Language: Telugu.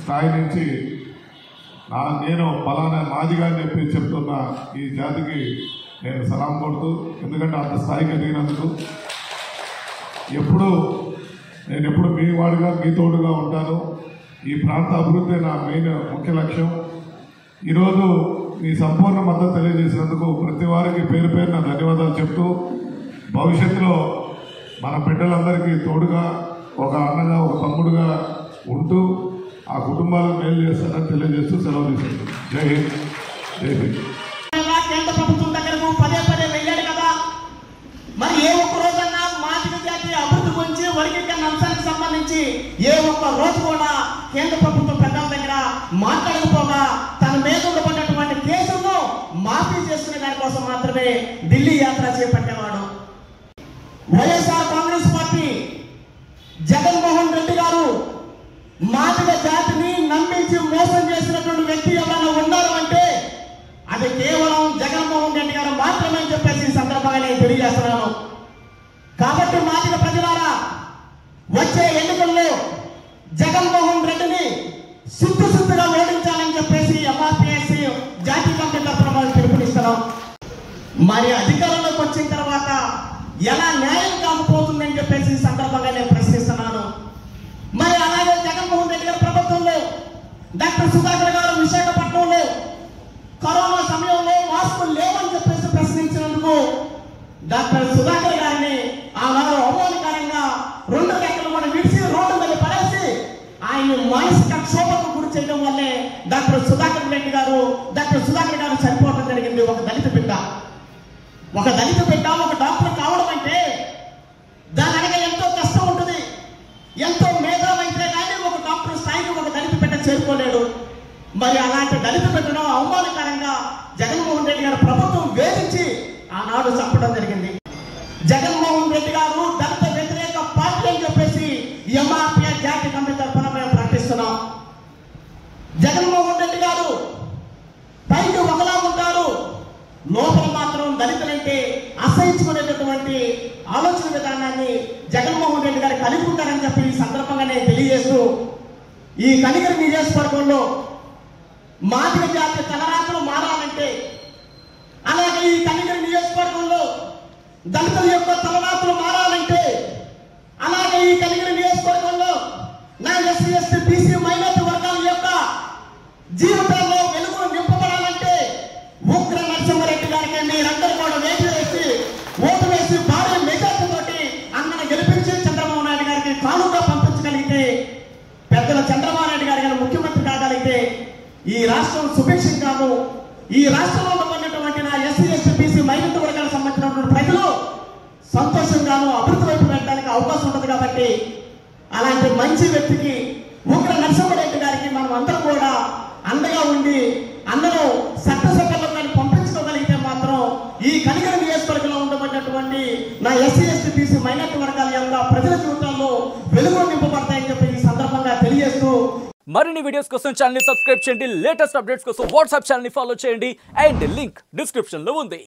స్థాయి నుంచి నేను పలానా మాదిగా అని చెప్పి చెప్తున్న ఈ జాతికి నేను సలాం కొడుతూ, ఎందుకంటే అంత స్థాయికి ఎదిగినందుకు నేను ఎప్పుడు మీ వాడుగా మీ తోడుగా ఉంటాను. ఈ ప్రాంత అభివృద్ధి నా మెయిన్ ముఖ్య లక్ష్యం. ఈరోజు మీ సంపూర్ణ మద్దతు తెలియజేసినందుకు ప్రతి వారికి పేరు పేరున ధన్యవాదాలు చెప్తూ, భవిష్యత్తులో మన బిడ్డలందరికీ తోడుగా ఒక అన్నగా ఒక తమ్ముడుగా ఉంటూ ఆ కుటుంబాలకు మేలు చేస్తానని తెలియజేస్తూ సెలవు తీసుకుంటాం. జై హింద్, జై హింద్. కేంద్ర ప్రభుత్వం దగ్గరకు పదే వెళ్ళాడు కదా, మరి ఏ ఒక్క రోజన్నా మాదిగ జాతి అభివృద్ధి గురించి వర్గీకరణ అంశానికి సంబంధించి ఏ ఒక్క రోజు కూడా కేంద్ర ప్రభుత్వం పెద్దల దగ్గర మాట్లాడకపోగా తన మీద ఉండబడినటువంటి కేసులను మాఫీ చేసుకునే దానికోసం మాత్రమే ఢిల్లీ యాత్ర చేపట్టేవాడు. వైఎస్ఆర్ కాంగ్రెస్ పార్టీ జగన్మోహన్ రెడ్డి గారు మాదిగ జాతిని నమ్మించి మోసం చేసినటువంటి వ్యక్తి ఎవరైనా ఉన్నారు అంటే అది కేవలం జగన్మోహన్ రెడ్డి గారు మాత్రమే చెప్పేసి ఈ సందర్భంగా నేను తెలియజేస్తున్నాను. కాబట్టి మాదిగ ప్రజలారా, వచ్చే ఎన్నికల్లో జగన్మోహన్ రెడ్డిని సిద్ధుగా ఓడించాలని చెప్పేసి ఎంఆర్పిఎస్సి జాతీయ కమిటీ తరఫున మనం పిలుపునిస్తున్నాం. మరి అధికారంలోకి వచ్చిన తర్వాత ఎలా న్యాయం కాకపోతుందని చెప్పేసి ఈ సందర్భంగా నేను ప్రశ్నిస్తున్నాను. మరి అలాగే జగన్మోహన్ రెడ్డి గారి ప్రభుత్వంలో డాక్టర్ సుధాకర్ గారు విశాఖపట్నంలో కరోనా సమయంలో మాస్కులు లేవని చెప్పేసి ప్రశ్నించినందుకు డాక్టర్ సుధాకర్ గారిని ఆనాడు అవమానకరంగా 2 రెక్కలు కూడా విడిచి రోడ్డు మీద పడేసి ఆయన మానసిక క్షోభకు గురి చేయడం వల్లే డాక్టర్ సుధాకర్ గారు చనిపోవడం జరిగింది. ఒక దళిత బిడ్డ ఒక డాక్టర్ కావడం అంటే దాని అనగా ఎంతో కష్టం ఉంటుంది. ఎంతో మేధావైతే కానీ ఒక డాక్టర్ స్థాయికి ఒక దళిత బిడ్డ చేరుకోలేడు. మరి అలాంటి దళిత బిడ్డను అవమానకరంగా జగన్మోహన్ రెడ్డి గారి ప్రభుత్వం వేధించి ఆనాడు చంపడం జరిగింది. జగన్మోహన్ రెడ్డి గారు దళిత వ్యతిరేక పార్టీ అని చెప్పేసి ఎంఆర్పిఎస్ జాతీయ కమిటీ తరఫున మేము ప్రకటిస్తున్నాం. జగన్మోహన్ రెడ్డి గారు పైకి ఒకలా ఉంటారు, లోపల మాత్రం దళితులంటే అసహించుకునేటటువంటి ఆలోచన విధానాన్ని జగన్మోహన్ రెడ్డి గారు కలిగి ఉంటారని చెప్పి ఈ సందర్భంగా నేను తెలియజేస్తూ, ఈ కనిగిరి నియోజకవర్గంలో మాదిగ జాతి తలరాతలు మారాలంటే, అలాగే ఈ కనిగిరి నియోజకవర్గంలో దళితుల యొక్క తలరాతలు మారాలంటే, అలాగే ఈ కనిగిరి నియోజకవర్గంలో నా ఎస్సీ ఎస్టీ బీసీ మైనారిటీ వర్గాల యొక్క జీవితాల్లో వెలుగులు నింపబడాలంటే ఉగ్ర నరసింహారెడ్డి గారికి మీరందరూ కూడా ఓటు వేసి భారీ మెజార్టీతోటి అన్నను గెలిపించి చంద్రబాబు నాయుడు గారికి కానుగా పంపించగలిగితే, పెద్దల చంద్రబాబు నాయుడు గారి ముఖ్యమంత్రి కాగలిగితే ఈ రాష్ట్రం సుభిక్షంగాను, ఈ రాష్ట్రంలో ఉన్నటువంటి నా ఎస్సీ ఎస్టీ బీసీ మైనారిటీ వర్గాలకు సంబంధించినటువంటి ప్రజలు సంతోషంగాను అభివృద్ధి వైపు వెళ్ళడానికి అవకాశం ఉంటుంది. కాబట్టి అలాంటి మంచి వ్యక్తికి ఉగ్ర నరసింహారెడ్డి గారికి మనం అందరం కూడా అండగా ఉండి అందరూ చట్టసభల్లో కానీ పంపించుకోగలిగితే మాత్రం ఈ కనిగిరి నియోజకవర్గంలో ఉండబడినటువంటి నా ఎస్సీ ఎస్టీ బీసీ మైనారిటీ వర్గాల యొక్క ప్రజల జీవితాల్లో వెలుగు నింపబడతాయని చెప్పి ఈ సందర్భంగా తెలియజేస్తూ, మరిన్ని వీడియోస్ కోసం ఛానల్ ని సబ్స్క్రైబ్ చేయండి, లేటెస్ట్ అప్డేట్స్ కోసం వాట్సాప్ ఛానల్ ని ఫాలో చేయండి అండ్ లింక్ డిస్క్రిప్షన్ లో ఉంది.